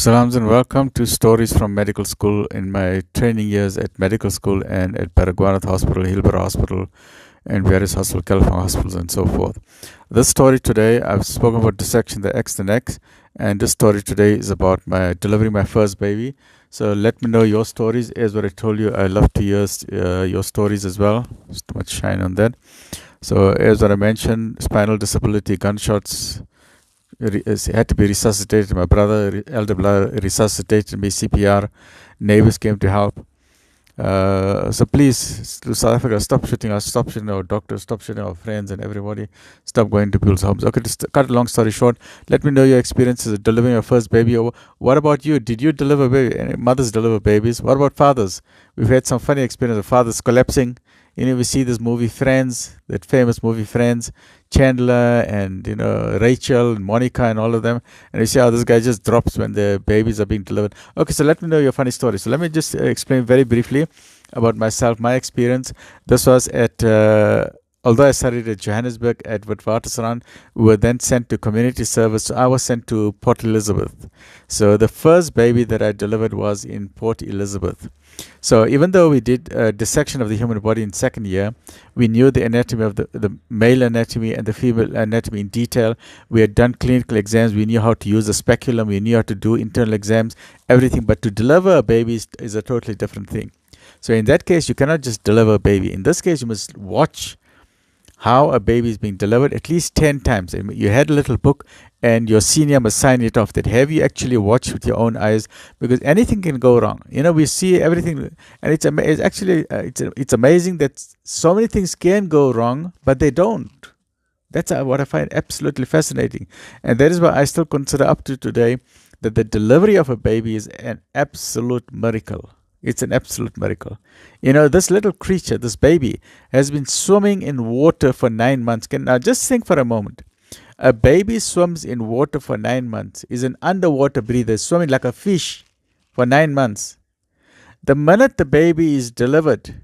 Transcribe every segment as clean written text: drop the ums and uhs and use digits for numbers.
Salams and welcome to Stories from Medical School. In my training years at medical school and at Paraguanath Hospital, Hillborough Hospital, and various hospitals, California hospitals, and so forth. This story today, I've spoken about dissection, the X, the neck, and this story today is about my delivering my first baby. So let me know your stories. As what I told you, I love to hear your stories as well. There's too much shine on that. So as what I mentioned, spinal disability, gunshots. Had to be resuscitated. My brother, elder brother, resuscitated me, CPR. Neighbors came to help. So please, to South Africa, stop shooting us, stop shooting our doctors, stop shooting our friends and everybody. Stop going to people's homes. Okay, to cut a long story short, let me know your experiences of delivering your first baby. What about you? Did you deliver baby? Any mothers deliver babies? What about fathers? We've had some funny experience of fathers collapsing. We see this movie Friends, that famous movie Friends, Chandler and Rachel and Monica and all of them, and you see how this guy just drops when the babies are being delivered. Okay, so let me know your funny story. So let me just explain very briefly about myself, my experience. This was at although I studied at Johannesburg at Witwatersrand, we were then sent to community service. So I was sent to Port Elizabeth. So the first baby that I delivered was in Port Elizabeth. So even though we did a dissection of the human body in second year, we knew the anatomy of the male anatomy and the female anatomy in detail. We had done clinical exams. We knew how to use the speculum. We knew how to do internal exams, everything. But to deliver a baby is a totally different thing. So in that case, you cannot just deliver a baby. In this case, you must watch how a baby is being delivered at least 10 times. You had a little book and your senior must sign it off that have you actually watched with your own eyes, because anything can go wrong. We see everything, and it's actually it's amazing that so many things can go wrong, but they don't. That's what I find absolutely fascinating, and that is why I still consider up to today that the delivery of a baby is an absolute miracle. It's an absolute miracle. This little creature, this baby, has been swimming in water for 9 months. Now just think for a moment. A baby swims in water for 9 months, is an underwater breather, swimming like a fish for 9 months. The minute the baby is delivered,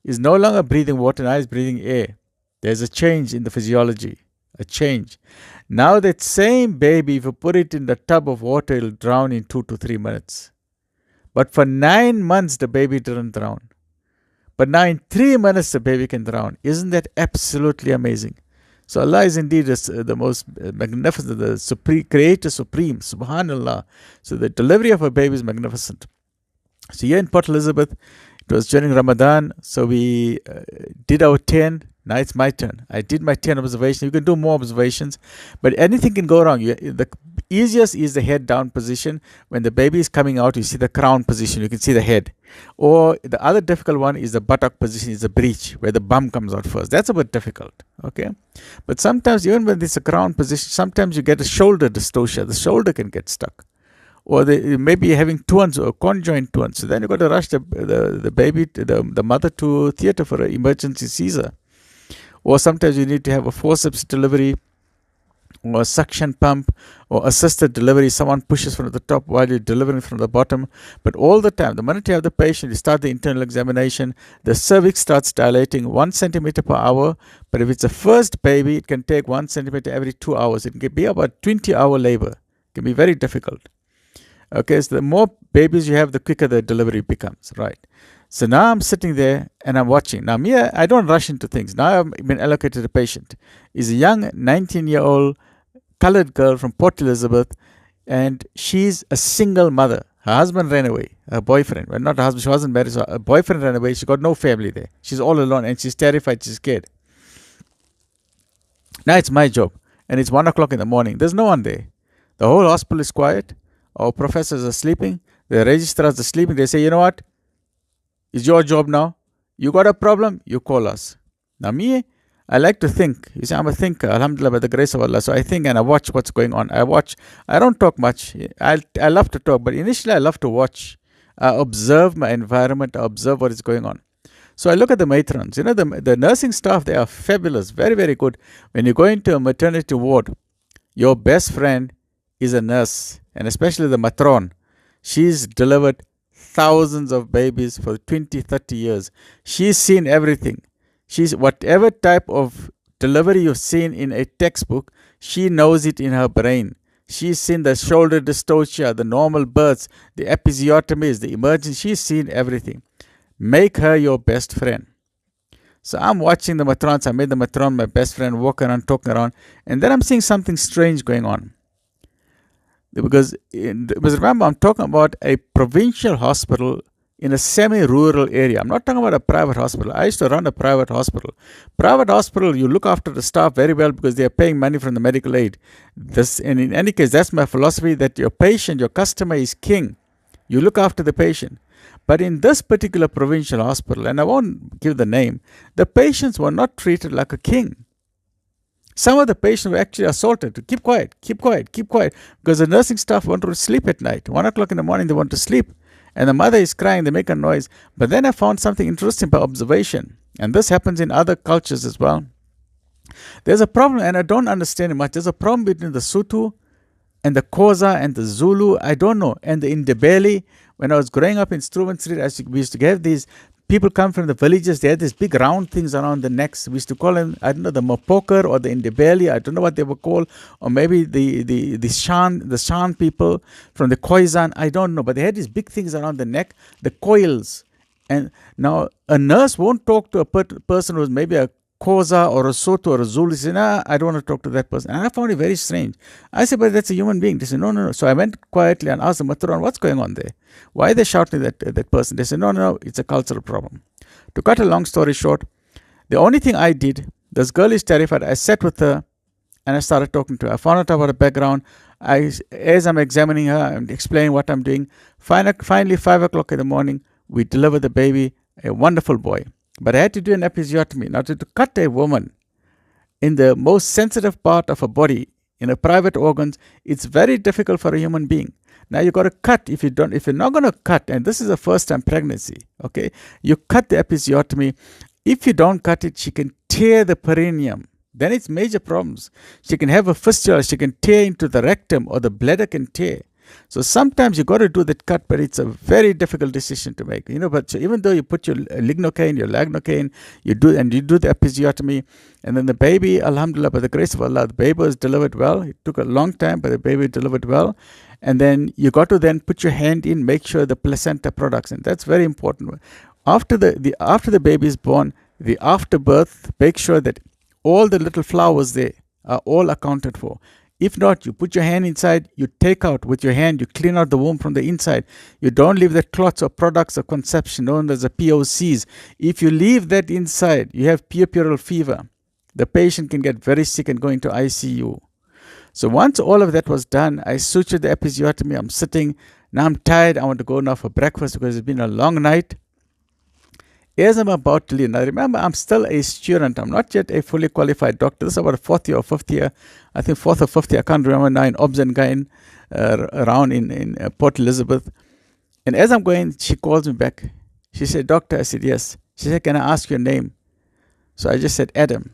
is no longer breathing water, now is breathing air. There's a change in the physiology, a change. Now that same baby, if you put it in the tub of water, it'll drown in 2 to 3 minutes. But for 9 months, the baby didn't drown. But now in 3 minutes, the baby can drown. Isn't that absolutely amazing? So Allah is indeed the most magnificent, the supreme, Creator Supreme, Subhanallah. So the delivery of a baby is magnificent. So here in Port Elizabeth, it was during Ramadan, so we did our 10. Now it's my turn. I did my 10 observations. You can do more observations, but anything can go wrong. The easiest is the head down position. When the baby is coming out, you see the crown position. You can see the head. Or the other difficult one is the buttock position, is the breech, where the bum comes out first. That's a bit difficult, okay? But sometimes, even when it's a crown position, sometimes you get a shoulder dystocia. The shoulder can get stuck. Or maybe having twins or conjoined twins. So then you've got to rush the baby, the mother to theater for an emergency Caesar. Or sometimes you need to have a forceps delivery, or a suction pump, or assisted delivery. Someone pushes from the top while you're delivering from the bottom. But all the time, the minute you have the patient, you start the internal examination, the cervix starts dilating 1 centimeter per hour. But if it's a first baby, it can take 1 centimeter every 2 hours. It can be about 20-hour labor. It can be very difficult. Okay, so the more babies you have, the quicker the delivery becomes, right? So now I'm sitting there and I'm watching. Now me, I don't rush into things. Now I've been allocated a patient. Is a young 19-year-old colored girl from Port Elizabeth, and she's a single mother. Her husband ran away, her boyfriend. Well, not her husband, she wasn't married, so her boyfriend ran away. She got no family there. She's all alone and she's terrified, she's scared. Now it's my job, and it's 1 o'clock in the morning. There's no one there. The whole hospital is quiet. Our professors are sleeping. The registrars are sleeping. They say, you know what? It's your job now. You got a problem, you call us. Now me, I like to think. You see, I'm a thinker, alhamdulillah, by the grace of Allah. So I think and I watch what's going on. I don't talk much. I love to talk, but initially I love to watch. I observe my environment. I observe what is going on. So I look at the matrons. The nursing staff, they are fabulous, very, very good. When you go into a maternity ward, your best friend is a nurse, and especially the matron. She's delivered thousands of babies for 20, 30 years. She's seen everything. She's whatever type of delivery you've seen in a textbook, she knows it in her brain. She's seen the shoulder dystocia, the normal births, the episiotomies, the emergency. She's seen everything. Make her your best friend. So I'm watching the matrons. I made the matron my best friend, walking around, talking around. And then I'm seeing something strange going on. Because remember, I'm talking about a provincial hospital in a semi-rural area. I'm not talking about a private hospital. I used to run a private hospital. Private hospital, you look after the staff very well because they are paying money from the medical aid. And in any case, that's my philosophy, that your patient, your customer is king. You look after the patient. But in this particular provincial hospital, and I won't give the name, the patients were not treated like a king. Some of the patients were actually assaulted to keep quiet, keep quiet, keep quiet, because the nursing staff wanted to sleep at night. 1 o'clock in the morning, they want to sleep. And the mother is crying, they make a noise. But then I found something interesting by observation. And this happens in other cultures as well. There's a problem, and I don't understand it much. There's a problem between the Sotho and the Xhosa and the Zulu, I don't know, and the Indebele. When I was growing up in Struven Street, we used to have these people come from the villages. They had these big round things around the necks. We used to call them, I don't know, the Mopoker or the Indebele. I don't know what they were called. Or maybe the Shan people from the Khoisan. I don't know. But they had these big things around the neck, the coils. And now a nurse won't talk to a person who's maybe a Xhosa or a Sotho or a Zulu. He said, nah, I don't want to talk to that person. And I found it very strange. I said, but that's a human being. They said, no, no, no. So I went quietly and asked the matron, what's going on there? Why are they shouting at that person? They said, no, no, no, it's a cultural problem. To cut a long story short, the only thing I did, this girl is terrified. I sat with her and I started talking to her. I found out about her background. As I'm examining her, I'm explaining what I'm doing. Finally, 5 o'clock in the morning, we delivered the baby, a wonderful boy. But I had to do an episiotomy. Now, to cut a woman in the most sensitive part of her body, in her private organs, it's very difficult for a human being. Now, you got to cut. If you're not going to cut, and this is a first-time pregnancy, okay, you cut the episiotomy. If you don't cut it, she can tear the perineum. Then it's major problems. She can have a fistula. She can tear into the rectum, or the bladder can tear. So sometimes you got to do that cut, but it's a very difficult decision to make. But so even though you put your lignocaine, your lagnocaine, you do the episiotomy, and then the baby, alhamdulillah, by the grace of Allah, the baby was delivered well. It took a long time, but the baby delivered well. And then you got to then put your hand in, make sure the placenta products, and that's very important. After the baby is born, the afterbirth, make sure that all the little flowers there are all accounted for. If not, you put your hand inside, you take out with your hand, you clean out the womb from the inside. You don't leave the clots or products of conception known as the POCs. If you leave that inside, you have puerperal fever. The patient can get very sick and go into ICU. So once all of that was done, I sutured the episiotomy. I'm sitting. Now I'm tired. I want to go now for breakfast because it's been a long night. As I'm about to leave, now remember, I'm still a student. I'm not yet a fully qualified doctor. This is about a fourth year or fifth year. I think fourth or fifth year. I can't remember now, in Obs and Gyn, around in Port Elizabeth. And as I'm going, she calls me back. She said, doctor. I said, yes. She said, can I ask your name? So I just said, Adam.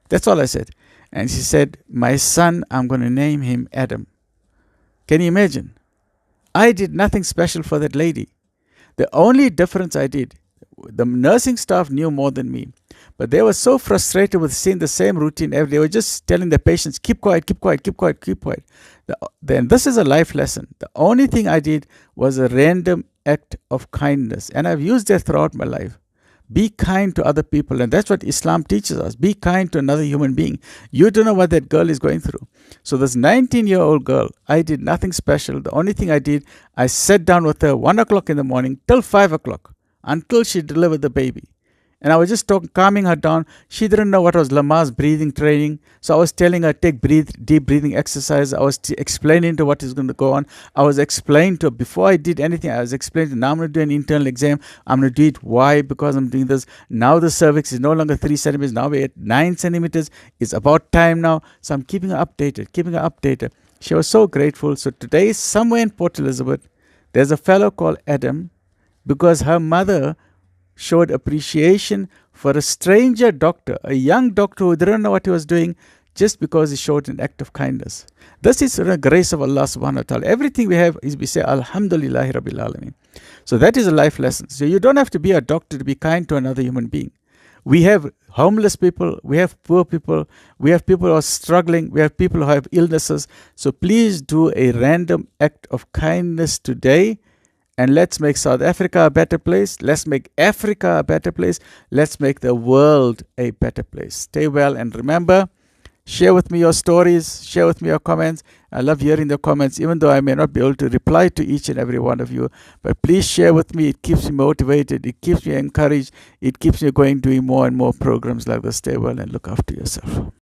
That's all I said. And she said, my son, I'm going to name him Adam. Can you imagine? I did nothing special for that lady. The only difference I did, the nursing staff knew more than me, but they were so frustrated with seeing the same routine every day. They were just telling the patients, keep quiet, keep quiet, keep quiet, keep quiet. Then this is a life lesson. The only thing I did was a random act of kindness, and I've used that throughout my life. Be kind to other people, and that's what Islam teaches us. Be kind to another human being. You don't know what that girl is going through. So this 19-year-old girl, I did nothing special. The only thing I did, I sat down with her 1 o'clock in the morning till 5 o'clock. Until she delivered the baby. And I was just calming her down. She didn't know what was Lama's breathing training. So I was telling her, take deep breathing exercise. I was explaining to her what is going to go on. I was explaining to her, before I did anything, I was explaining to her, now I'm going to do an internal exam. I'm going to do it. Why? Because I'm doing this. Now the cervix is no longer 3 centimeters. Now we're at 9 centimeters. It's about time now. So I'm keeping her updated. She was so grateful. So today, somewhere in Port Elizabeth, there's a fellow called Adam, because her mother showed appreciation for a stranger doctor, a young doctor who didn't know what he was doing, just because he showed an act of kindness. This is the grace of Allah subhanahu wa ta'ala. Everything we have is, we say, Alhamdulillahi Rabbil Alameen. So that is a life lesson. So you don't have to be a doctor to be kind to another human being. We have homeless people, we have poor people, we have people who are struggling, we have people who have illnesses. So please do a random act of kindness today, and let's make South Africa a better place. Let's make Africa a better place. Let's make the world a better place. Stay well, and remember, share with me your stories, share with me your comments. I love hearing the comments, even though I may not be able to reply to each and every one of you. But please share with me. It keeps me motivated. It keeps me encouraged. It keeps me going, doing more and more programs like this. Stay well and look after yourself.